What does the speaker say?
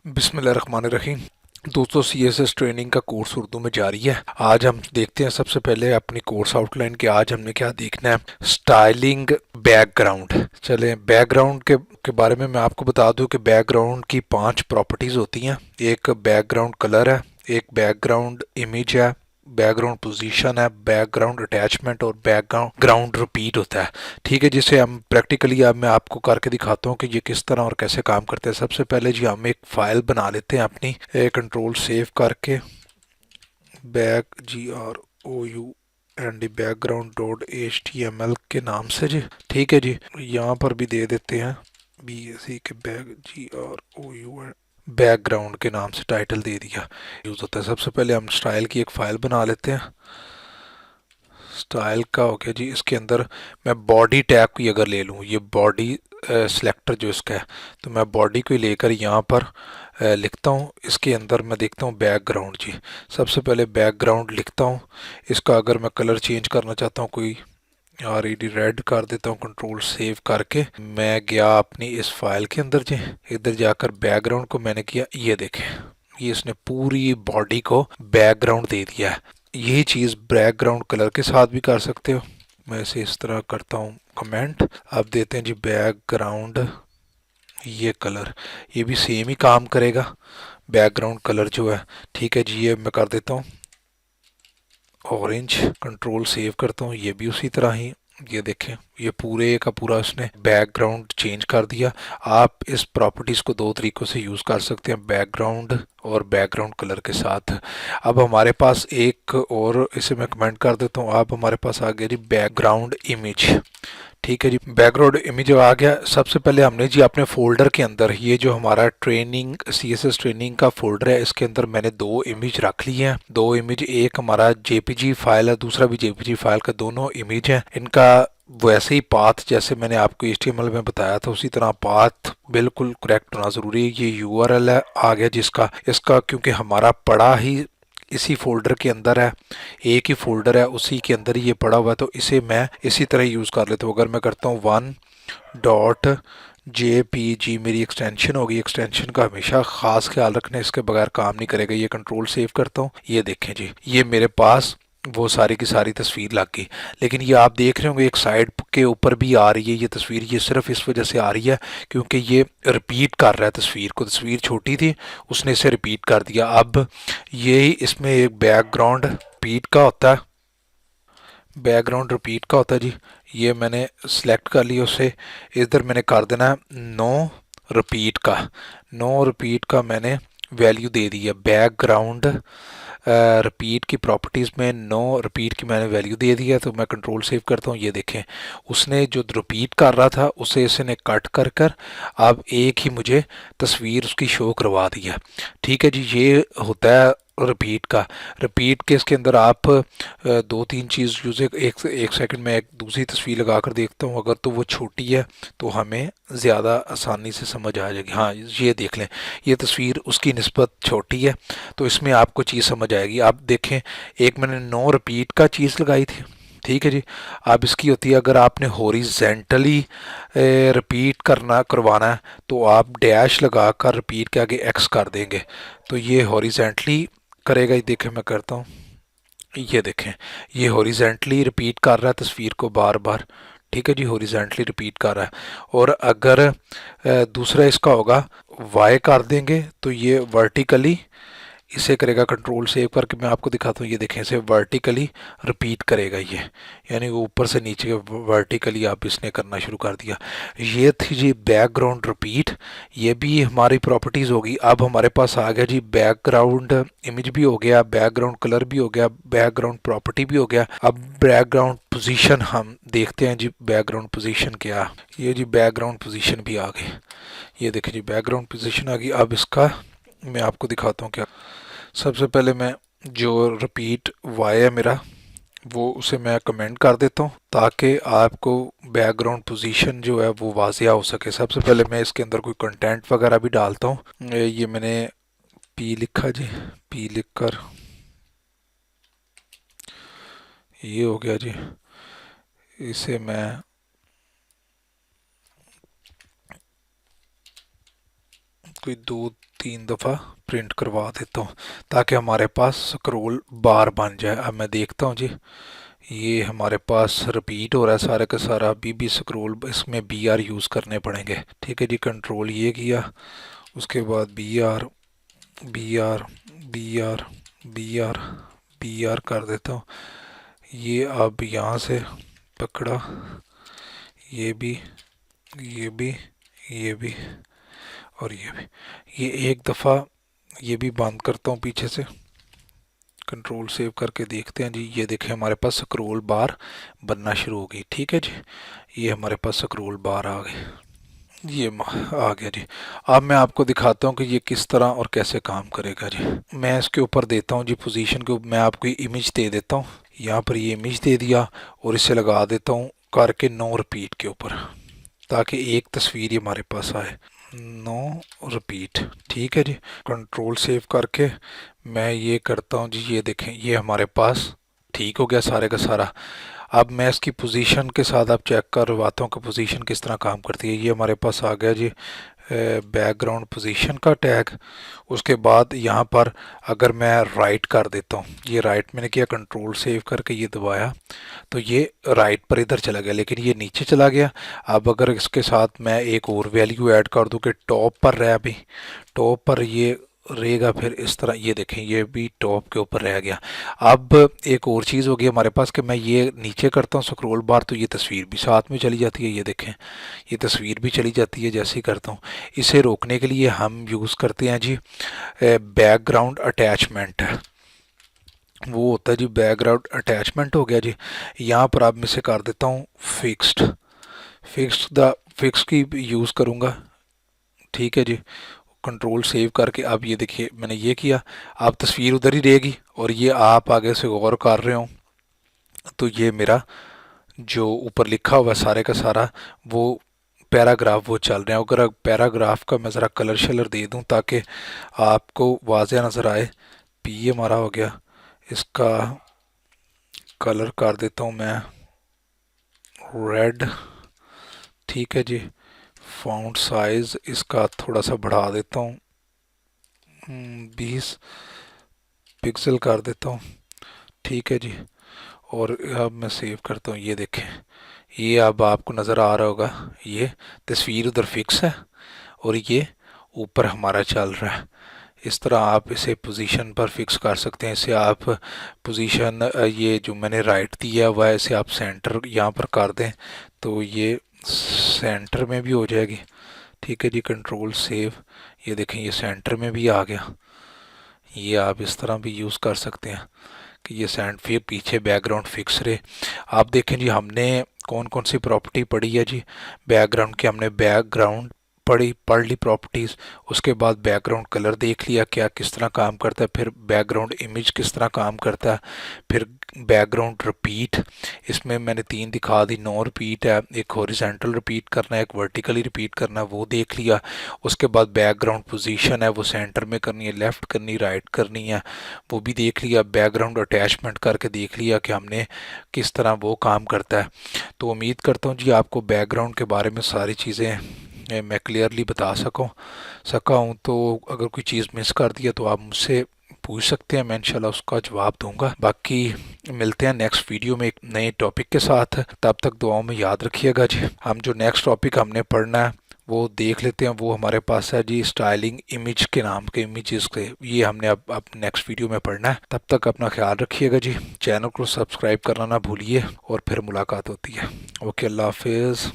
बिस्मिल्लाहिर्रहमानिर्रहीम। दोस्तों, CSS training का कोर्स उर्दू में जारी है। आज हम देखते हैं सबसे पहले अपनी कोर्स आउटलाइन के आज हमने क्या देखना है। Styling background. चलें बैकग्राउंड के बारे में मैं आपको बता दूं कि बैकग्राउंड की 5 प्रॉपर्टीज होती हैं। एक बैकग्राउंड कलर है, एक बैकग्राउंड इमेज है, बैकग्राउंड पोजीशन है, बैकग्राउंड अटैचमेंट और बैकग्राउंड रिपीट होता है। ठीक है, जिसे हम प्रैक्टिकली अब मैं आपको करके दिखाता हूँ कि ये किस तरह और कैसे काम करते हैं। सबसे पहले जी हम एक फाइल बना लेते हैं अपनी, कंट्रोल सेव करके back GROU and background dot HTML के नाम से जी। ठीक है जी, यहाँ पर भी दे देते हैं BAC के बैक GROU बैकग्राउंड के नाम से टाइटल दे दिया। यूज़ होता है। सबसे पहले हम स्टाइल की एक फ़ाइल बना लेते हैं। स्टाइल का हो गया जी। इसके अंदर मैं बॉडी टैग की अगर ले लूँ, ये बॉडी सिलेक्टर जो इसका है, तो मैं बॉडी को लेकर यहाँ पर लिखता हूँ। इसके अंदर मैं देखता हूँ बैकग्राउंड जी। सबसे पहले बैकग्राउंड लिखता हूँ। इसका अगर मैं कलर चेंज करना चाहता हूँ, कोई ऑलरेडी रेड कर देता हूँ। कंट्रोल सेव करके मैं गया अपनी इस फाइल के अंदर जी। इधर जाकर बैकग्राउंड को मैंने किया, ये देखें, ये इसने पूरी बॉडी को बैकग्राउंड दे दिया है। यही चीज़ बैकग्राउंड कलर के साथ भी कर सकते हो। मैं इसे इस तरह करता हूँ कमेंट। अब देते हैं जी बैकग्राउंड, ये कलर, ये भी सेम ही काम करेगा बैकग्राउंड कलर जो है। ठीक है जी, ये मैं कर देता हूँ ऑरेंज। कंट्रोल सेव करता हूँ, ये भी उसी तरह ही। ये देखें, ये पूरे का पूरा उसने बैकग्राउंड चेंज कर दिया। आप इस प्रॉपर्टीज़ को 2 तरीक़ों से यूज़ कर सकते हैं, बैकग्राउंड और बैकग्राउंड कलर के साथ। अब हमारे पास एक और, इसे मैं कमेंट कर देता हूँ। अब हमारे पास आ गया जी बैकग्राउंड इमेज। ठीक है जी, बैकग्राउंड इमेज आ गया। सबसे पहले हमने जी अपने फोल्डर के अंदर, ये जो हमारा ट्रेनिंग सीएसएस ट्रेनिंग का फोल्डर है, इसके अंदर मैंने 2 इमेज रख ली हैं। 2 इमेज, एक हमारा जेपीजी फाइल है, दूसरा भी जेपीजी फाइल का, दोनों इमेज हैं। इनका वैसे ही पाथ जैसे मैंने आपको HTML में बताया था, उसी तरह पाथ बिल्कुल करेक्ट होना ज़रूरी है। ये यूआरएल है आ गया जिसका, इसका क्योंकि हमारा पड़ा ही इसी फोल्डर के अंदर है, एक ही फोल्डर है, उसी के अंदर ही ये पड़ा हुआ है, तो इसे मैं इसी तरह यूज़ कर लेता हूँ। अगर मैं करता हूँ 1.jpg, मेरी एक्सटेंशन होगी। एक्सटेंशन का हमेशा ख़ास ख्याल रखना, इसके बगैर काम नहीं करेगा। ये कंट्रोल सेव करता हूँ, ये देखें जी, ये मेरे पास वो सारी की सारी तस्वीर लग गई। लेकिन ये आप देख रहे होंगे एक साइड के ऊपर भी आ रही है ये तस्वीर। ये सिर्फ इस वजह से आ रही है क्योंकि ये रिपीट कर रहा है तस्वीर को। तस्वीर छोटी थी, उसने इसे रिपीट कर दिया। अब ये इसमें एक बैकग्राउंड रिपीट का होता है, बैकग्राउंड रिपीट का होता है जी। ये मैंने सेलेक्ट कर लिया उसे। इधर मैंने कर देना है नो रिपीट का। नो रिपीट का मैंने वैल्यू दे दी है। बैकग्राउंड रिपीट की प्रॉपर्टीज़ में नो रिपीट की मैंने वैल्यू दे दी है। तो मैं कंट्रोल सेव करता हूँ, ये देखें, उसने जो रिपीट कर रहा था उसे इसने कट कर कर अब एक ही मुझे तस्वीर उसकी शो करवा दी है। ठीक है जी, ये होता है रिपीट का। रिपीट के इसके अंदर आप 2-3 चीज़ यूज़, एक सेकंड में एक दूसरी तस्वीर लगा कर देखता हूँ। अगर तो वो छोटी है तो हमें ज़्यादा आसानी से समझ आ जाएगी। हाँ, ये देख लें, ये तस्वीर उसकी निस्बत छोटी है, तो इसमें आपको चीज़ समझ आएगी। आप देखें, एक मैंने नो रिपीट का चीज़ लगाई थी। ठीक है जी, अब इसकी होती है, अगर आपने हॉरिजेंटली रिपीट करवाना है तो आप डैश लगा कर रिपीट के आगे एक्स कर देंगे, तो ये हॉरिजेंटली करेगा। ये देखें, मैं करता हूँ, ये देखें, ये हॉरिजेंटली रिपीट कर रहा है तस्वीर को बार बार। ठीक है जी, हॉरिजेंटली रिपीट कर रहा है। और अगर दूसरा इसका होगा, वाई कर देंगे तो ये वर्टिकली इसे करेगा। कंट्रोल सेव करके मैं आपको दिखाता हूँ, ये देखें, इसे वर्टिकली रिपीट करेगा ये, यानी वो ऊपर से नीचे वर्टिकली आप इसने करना शुरू कर दिया। ये थी जी बैकग्राउंड रिपीट, ये भी हमारी प्रॉपर्टीज़ होगी। अब हमारे पास आ गया जी बैकग्राउंड इमेज भी हो गया, बैकग्राउंड कलर भी हो गया, बैकग्राउंड प्रॉपर्टी भी हो गया। अब बैकग्राउंड पोजीशन हम देखते हैं जी, बैकग्राउंड पोजीशन क्या। ये जी बैकग्राउंड पोजीशन भी आ गई, ये देखें जी बैकग्राउंड पोजीशन आ गई। अब इसका मैं आपको दिखाता हूँ क्या। सबसे पहले मैं जो रिपीट वाई है मेरा, वो उसे मैं कमेंट कर देता हूँ ताकि आपको बैकग्राउंड पोजीशन जो है वो वाजिया हो सके। सबसे पहले मैं इसके अंदर कोई कंटेंट वगैरह भी डालता हूँ। ये मैंने पी लिखा जी, पी लिख कर ये हो गया जी। इसे मैं कोई 2 3 दफ़ा प्रिंट करवा देता हूँ ताकि हमारे पास स्क्रॉल बार बन जाए। अब मैं देखता हूँ जी, ये हमारे पास रिपीट हो रहा है सारे का सारा। अभी भी स्क्रॉल इसमें बी आर यूज़ करने पड़ेंगे। ठीक है जी, कंट्रोल ये किया, उसके बाद B R B R B R B R B R कर देता हूँ। ये अब यहाँ से पकड़ा, ये भी, ये भी, ये भी और ये भी। ये एक दफ़ा ये भी बंद करता हूँ पीछे से। कंट्रोल सेव करके देखते हैं जी, ये देखें हमारे पास स्क्रॉल बार बनना शुरू हो गई। ठीक है जी, ये हमारे पास स्क्रॉल बार आ गई, ये आ गया जी। अब मैं आपको दिखाता हूँ कि ये किस तरह और कैसे काम करेगा जी। मैं इसके ऊपर देता हूँ जी पोजीशन के ऊपर, मैं आपको इमेज दे देता हूँ। यहाँ पर ये इमेज दे दिया और इसे लगा देता हूँ करके नो रिपीट के ऊपर, ताकि एक तस्वीर ही हमारे पास आए। नो रिपीट, ठीक है जी। कंट्रोल सेव करके मैं ये करता हूँ जी, ये देखें ये हमारे पास ठीक हो गया सारे का सारा। अब मैं इसकी पोजीशन के साथ आप चेक करवाता हूँ कि पोजीशन किस तरह काम करती है। ये हमारे पास आ गया जी बैकग्राउंड पोजीशन का टैग। उसके बाद यहाँ पर अगर मैं राइट कर देता हूँ, ये राइट मैंने किया, कंट्रोल सेव करके ये दबाया तो ये राइट पर इधर चला गया, लेकिन ये नीचे चला गया। अब अगर इसके साथ मैं एक और वैल्यू ऐड कर दूँ कि टॉप पर रहे, अभी टॉप पर ये रहेगा, फिर इस तरह ये देखें ये भी टॉप के ऊपर रह गया। अब एक और चीज़ होगी हमारे पास कि मैं ये नीचे करता हूँ स्क्रॉल बार तो ये तस्वीर भी साथ में चली जाती है। ये देखें ये तस्वीर भी चली जाती है जैसे ही करता हूँ। इसे रोकने के लिए हम यूज़ करते हैं जी बैकग्राउंड अटैचमेंट है, वो होता है जी बैकग्राउंड अटैचमेंट हो गया जी। यहाँ पर अब मैं से कर देता हूँ फिक्स्ड, फिक्स की यूज़ करूँगा। ठीक है जी, कंट्रोल सेव करके अब ये देखिए मैंने ये किया, अब तस्वीर उधर ही रहेगी और ये आप आगे से गौर कर रहे हो तो ये मेरा जो ऊपर लिखा हुआ सारे का सारा वो पैराग्राफ वो चल रहे हैं। अगर पैराग्राफ का मैं ज़रा कलर शलर दे दूं ताकि आपको वाज़ह नज़र आए। पी हमारा हो गया, इसका कलर कर देता हूँ मैं रेड। ठीक है जी, फ़ॉन्ट साइज़ इसका थोड़ा सा बढ़ा देता हूँ, 20 पिक्सल कर देता हूँ। ठीक है जी, और अब मैं सेव करता हूँ। ये देखें ये अब आपको नज़र आ रहा होगा, ये तस्वीर उधर फिक्स है और ये ऊपर हमारा चल रहा है। इस तरह आप इसे पोजीशन पर फिक्स कर सकते हैं। इसे आप पोजीशन ये जो मैंने राइट दिया हुआ है इसे आप सेंटर यहाँ पर कर दें तो ये सेंटर में भी हो जाएगी। ठीक है जी, कंट्रोल सेव, ये देखें ये सेंटर में भी आ गया। ये आप इस तरह भी यूज़ कर सकते हैं कि ये सैंड फिर पीछे बैकग्राउंड फिक्स रहे। आप देखें जी हमने कौन कौन सी प्रॉपर्टी पढ़ी है जी बैकग्राउंड की। हमने बैकग्राउंड पढ़ ली प्रॉपर्टीज़, उसके बाद बैकग्राउंड कलर देख लिया क्या किस तरह काम करता है, फिर बैकग्राउंड इमेज किस तरह काम करता है, फिर बैकग्राउंड रिपीट इसमें मैंने 3 दिखा दी। नो रिपीट है, एक हॉरिजॉन्टल रिपीट करना है, एक वर्टिकली रिपीट करना है, वो देख लिया। उसके बाद बैकग्राउंड पोजीशन है वो सेंटर में करनी है, लेफ़्ट करनी, राइट करनी है, वो भी देख लिया। बैकग्राउंड अटैचमेंट करके देख लिया कि हमने किस तरह वो काम करता है। तो उम्मीद करता हूँ जी आपको बैकग्राउंड के बारे में सारी चीज़ें मैं क्लियरली बता सका हूँ। तो अगर कोई चीज़ मिस कर दिया तो आप मुझसे पूछ सकते हैं, मैं इंशाल्लाह उसका जवाब दूंगा। बाकी मिलते हैं नेक्स्ट वीडियो में एक नए टॉपिक के साथ, तब तक दुआओं में याद रखिएगा जी। हम जो नेक्स्ट टॉपिक हमने पढ़ना है वो देख लेते हैं, वो हमारे पास है जी स्टाइलिंग इमेज के नाम के इमेजेस के, ये हमने अब नेक्स्ट वीडियो में पढ़ना है। तब तक अपना ख्याल रखिएगा जी, चैनल को सब्सक्राइब करना ना भूलिए और फिर मुलाकात होती है। ओके, अल्लाह हाफिज़।